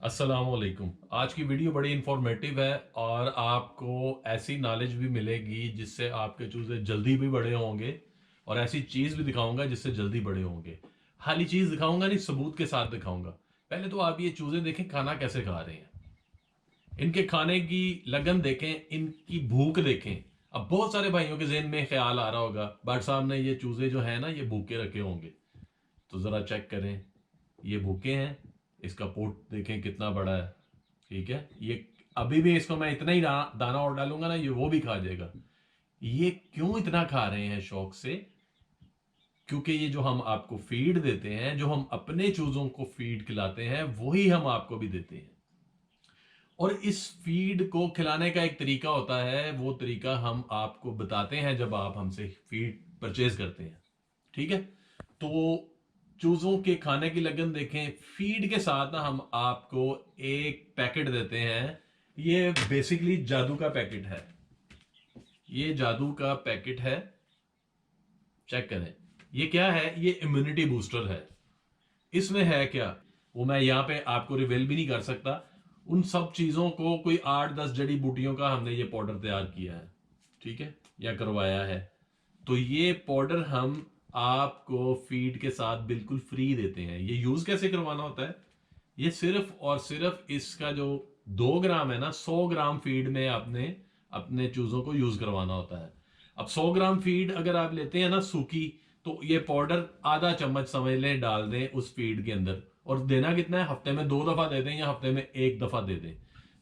अस्सलामुअलैकुम। आज की वीडियो बड़ी इंफॉर्मेटिव है और आपको ऐसी नॉलेज भी मिलेगी जिससे आपके चूजे जल्दी भी बड़े होंगे और ऐसी चीज़ भी दिखाऊंगा जिससे जल्दी बड़े होंगे। खाली चीज़ दिखाऊंगा नहीं, सबूत के साथ दिखाऊंगा। पहले तो आप ये चूजे देखें खाना कैसे खा रहे हैं, इनके खाने की लगन देखें, इनकी भूख देखें। अब बहुत सारे भाइयों के जहन में ख्याल आ रहा होगा, बाट साहब ने ये चूजे जो है ना ये भूखे रखे होंगे। तो ज़रा चेक करें, ये भूखे हैं। इसका पोट देखें कितना बड़ा है। ठीक है, ये अभी भी इसको मैं इतना ही दाना और डालूंगा ना, ये वो भी खा जाएगा। ये क्यों इतना खा रहे हैं शौक से? क्योंकि ये जो हम आपको फीड देते हैं, जो हम अपने चूजों को फीड खिलाते हैं, वही हम आपको भी देते हैं। और इस फीड को खिलाने का एक तरीका होता है, वो तरीका हम आपको बताते हैं जब आप हमसे फीड परचेज करते हैं। ठीक है, तो चूजों के खाने की लगन देखें। फीड के साथ ना हम आपको एक पैकेट देते हैं। ये बेसिकली जादू का पैकेट है। ये जादू का पैकेट है, चेक करें। ये क्या है? ये इम्यूनिटी बूस्टर है। इसमें है क्या वो मैं यहाँ पे आपको रिवील भी नहीं कर सकता। उन सब चीजों को कोई 8-10 जड़ी बूटियों का हमने ये पाउडर तैयार किया है, ठीक है, या करवाया है। तो ये पाउडर हम आपको फीड के साथ बिल्कुल फ्री देते हैं। ये यूज कैसे करवाना होता है? ये सिर्फ और सिर्फ इसका जो 2 ग्राम है ना, 100 ग्राम फीड में आपने अपने चूजों को यूज करवाना होता है। अब 100 ग्राम फीड अगर आप लेते हैं ना सूखी, तो ये पाउडर आधा चम्मच समझ लें डाल दें उस फीड के अंदर। और देना कितना है? हफ्ते में 2 दफा दे दें या हफ्ते में 1 दफा दे दें।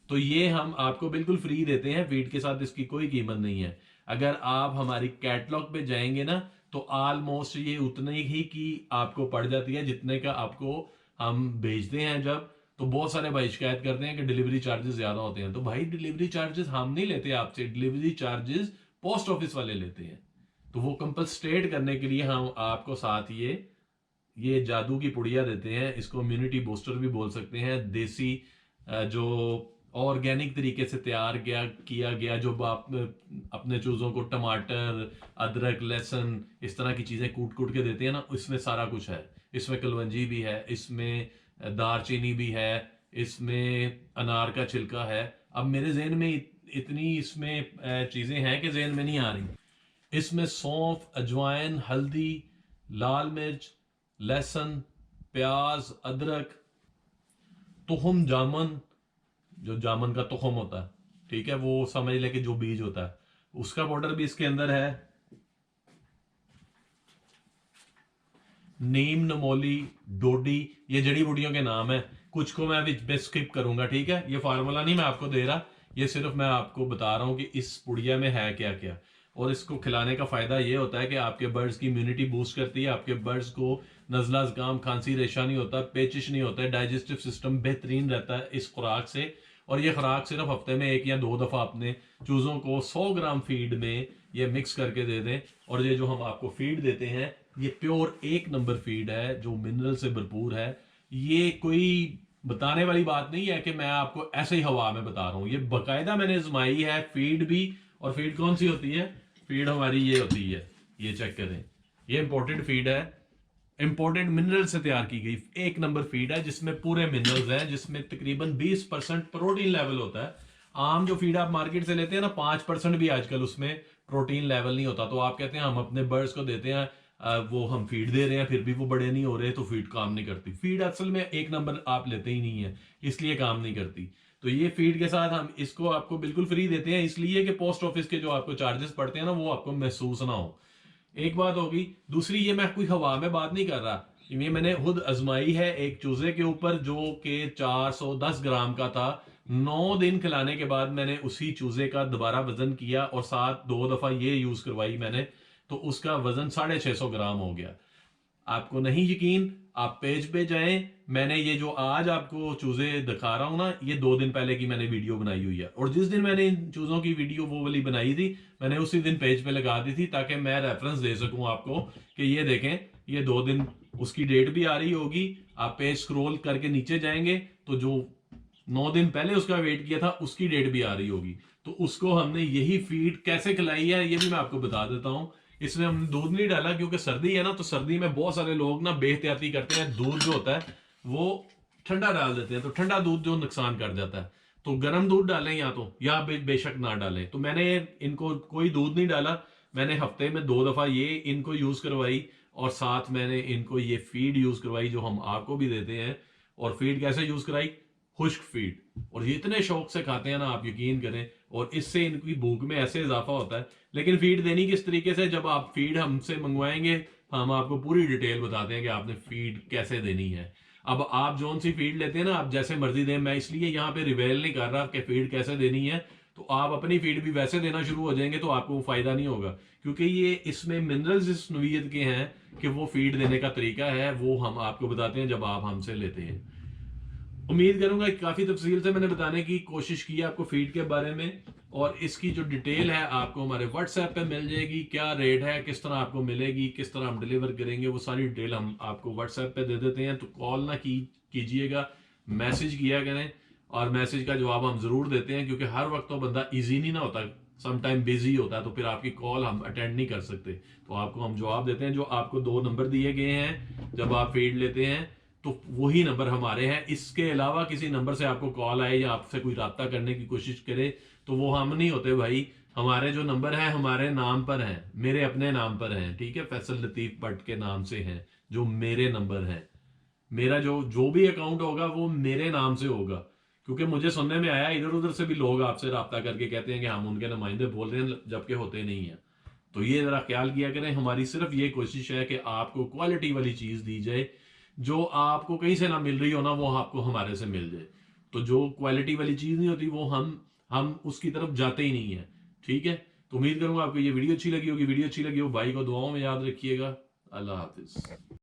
तो ये हम आपको बिल्कुल फ्री देते हैं फीड के साथ, इसकी कोई कीमत नहीं है। अगर आप हमारी कैटलॉग पे जाएंगे ना, तो ऑलमोस्ट ये उतने ही की आपको पड़ जाती है जितने का आपको हम भेजते हैं। जब तो बहुत सारे भाई शिकायत करते हैं कि डिलीवरी चार्जेस ज्यादा होते हैं। तो भाई डिलीवरी चार्जेस हम नहीं लेते आपसे, डिलीवरी चार्जेस पोस्ट ऑफिस वाले लेते हैं। तो वो कंपलसेट करने के लिए हम आपको साथ ये जादू की पुड़िया देते हैं। इसको इम्यूनिटी बूस्टर भी बोल सकते हैं। देसी जो ऑर्गेनिक तरीके से तैयार किया गया, जो आप अपने चूजों को टमाटर, अदरक, लहसुन, इस तरह की चीजें कूट कूट के देते हैं ना, इसमें सारा कुछ है। इसमें कलवंजी भी है, इसमें दारचीनी भी है, इसमें अनार का छिलका है। अब मेरे जहन में इतनी इसमें चीजें हैं कि जहन में नहीं आ रही। इसमें सौंफ, अजवाइन, हल्दी, लाल मिर्च, लहसुन, प्याज, अदरक, तुखम जामन, जो जामन का तुखम होता है, ठीक है, वो समझ ले कि जो बीज होता है, उसका पाउडर भी इसके अंदर है। नीम, नमोली, डोडी, ये जड़ी बूटियों के नाम है। कुछ को मैं भी स्किप करूंगा, ठीक है। ये फार्मूला नहीं मैं आपको दे रहा, ये सिर्फ मैं आपको बता रहा हूं कि इस पुड़िया में है क्या क्या। और इसको खिलाने का फायदा ये होता है कि आपके बर्ड्स की इम्यूनिटी बूस्ट करती है। आपके बर्ड्स को नजला, जुकाम, खांसी, रेशा नहीं होता, पेचिश नहीं होता है, डाइजेस्टिव सिस्टम बेहतरीन रहता है इस खुराक से। और ये खुराक सिर्फ हफ्ते में 1 या 2 दफा अपने चूजों को 100 ग्राम फीड में ये मिक्स करके दे दें। और ये जो हम आपको फीड देते हैं, ये प्योर 1 नंबर फीड है जो मिनरल से भरपूर है। ये कोई बताने वाली बात नहीं है कि मैं आपको ऐसे ही हवा में बता रहा हूं, ये बाकायदा मैंने आजमाई है फीड भी। और फीड कौन सी होती है? फीड हमारी ये होती है, ये चेक करें। ये इंपोर्टेड फीड है, इंपोर्टेड मिनरल से तैयार की गई 1 नंबर फीड है, जिसमें पूरे मिनरल्स हैं, जिसमें तकरीबन 20% प्रोटीन लेवल होता है। आम जो फीड आप मार्केट से लेते हैं ना, 5% भी आजकल उसमें प्रोटीन लेवल नहीं होता। तो आप कहते हैं हम अपने बर्ड्स को देते हैं, वो हम फीड दे रहे हैं, फिर भी वो बड़े नहीं हो रहे, तो फीड काम नहीं करती। फीड असल में 1 नंबर आप लेते ही नहीं है, इसलिए काम नहीं करती। तो ये फीड के साथ हम इसको आपको बिल्कुल फ्री देते हैं, इसलिए कि पोस्ट ऑफिस के जो आपको चार्जेस पड़ते हैं ना, वो आपको महसूस ना हो। एक बात होगी। दूसरी, ये मैं कोई हवा में बात नहीं कर रहा, ये मैंने खुद आजमाई है एक चूजे के ऊपर जो कि 410 ग्राम का था। 9 दिन खिलाने के बाद मैंने उसी चूजे का दोबारा वजन किया और साथ 2 दफा ये यूज करवाई मैंने, तो उसका वजन 650 ग्राम हो गया। आपको नहीं यकीन, आप पेज पे जाएं। मैंने ये जो आज आपको चूजे दिखा रहा हूं ना, ये 2 दिन पहले की मैंने वीडियो बनाई हुई है। और जिस दिन मैंने इन चूजों की वीडियो वो वाली बनाई थी, मैंने उसी दिन पेज पे लगा दी थी, ताकि मैं रेफरेंस दे सकूं आपको कि ये देखें, ये 2 दिन उसकी डेट भी आ रही होगी। आप पेज स्क्रॉल करके नीचे जाएंगे तो जो 9 दिन पहले उसका वेट किया था उसकी डेट भी आ रही होगी। तो उसको हमने यही फीड कैसे खिलाई है ये भी मैं आपको बता देता हूं। इसमें हमने दूध नहीं डाला, क्योंकि सर्दी है ना, तो सर्दी में बहुत सारे लोग ना बेहतियाती करते हैं, दूध जो होता है वो ठंडा डाल देते हैं, तो ठंडा दूध जो नुकसान कर जाता है, तो गर्म दूध डालें या बेशक ना डालें। तो मैंने इनको कोई दूध नहीं डाला, मैंने हफ्ते में 2 दफा ये इनको यूज करवाई, और साथ मैंने इनको ये फीड यूज करवाई जो हम आपको भी देते हैं। और फीड कैसे यूज कराई? खुश्क फीड। और ये इतने शौक से खाते हैं ना, आप यकीन करें, और इससे इनकी भूख में ऐसे इजाफा होता है। लेकिन फीड देनी किस तरीके से, जब आप फीड हमसे मंगवाएंगे, हम आपको पूरी डिटेल बताते हैं कि आपने फीड कैसे देनी है। अब आप जोन सी फीड लेते हैं ना, आप जैसे मर्जी दें, मैं इसलिए यहाँ पे रिवेल नहीं कर रहा कि फीड कैसे देनी है। तो आप अपनी फीड भी वैसे देना शुरू हो जाएंगे तो आपको फायदा नहीं होगा, क्योंकि ये इसमें मिनरल्स इस नोयत के हैं कि वो फीड देने का तरीका है, वो हम आपको बताते हैं जब आप हमसे लेते हैं। उम्मीद करूंगा कि काफी तफसील से मैंने बताने की कोशिश की है आपको फीड के बारे में, और इसकी जो डिटेल है आपको हमारे व्हाट्सएप पे मिल जाएगी। क्या रेट है, किस तरह आपको मिलेगी, किस तरह हम डिलीवर करेंगे, वो सारी डिटेल हम आपको व्हाट्सएप पे दे देते हैं। तो कॉल ना कीजिएगा, मैसेज किया करें, और मैसेज का जवाब हम जरूर देते हैं, क्योंकि हर वक्त तो बंदा ईजी नहीं ना होता, सम टाइम बिजी होता है, तो फिर आपकी कॉल हम अटेंड नहीं कर सकते। तो आपको हम जवाब देते हैं। जो आपको 2 नंबर दिए गए हैं जब आप फीड लेते हैं, तो वही नंबर हमारे हैं। इसके अलावा किसी नंबर से आपको कॉल आए या आपसे कोई राब्ता करने की कोशिश करे, तो वो हम नहीं होते भाई। हमारे जो नंबर है हमारे नाम पर हैं, मेरे अपने नाम पर हैं, ठीक है, फैसल लतीफ भट्ट के नाम से हैं जो मेरे नंबर हैं। मेरा जो जो भी अकाउंट होगा वो मेरे नाम से होगा, क्योंकि मुझे सुनने में आया इधर उधर से भी लोग आपसे राब्ता करके कहते हैं कि हम उनके नुमाइंदे बोल रहे हैं, जबकि होते नहीं है। तो ये जरा ख्याल किया करें। हमारी सिर्फ ये कोशिश है कि आपको क्वालिटी वाली चीज दी जाए, जो आपको कहीं से ना मिल रही हो ना, वो आपको हमारे से मिल जाए। तो जो क्वालिटी वाली चीज नहीं होती वो हम उसकी तरफ जाते ही नहीं है, ठीक है। तो उम्मीद करूंगा आपको ये वीडियो अच्छी लगी होगी। वीडियो अच्छी लगी हो भाई को दुआओं में याद रखिएगा। अल्लाह हाफिज।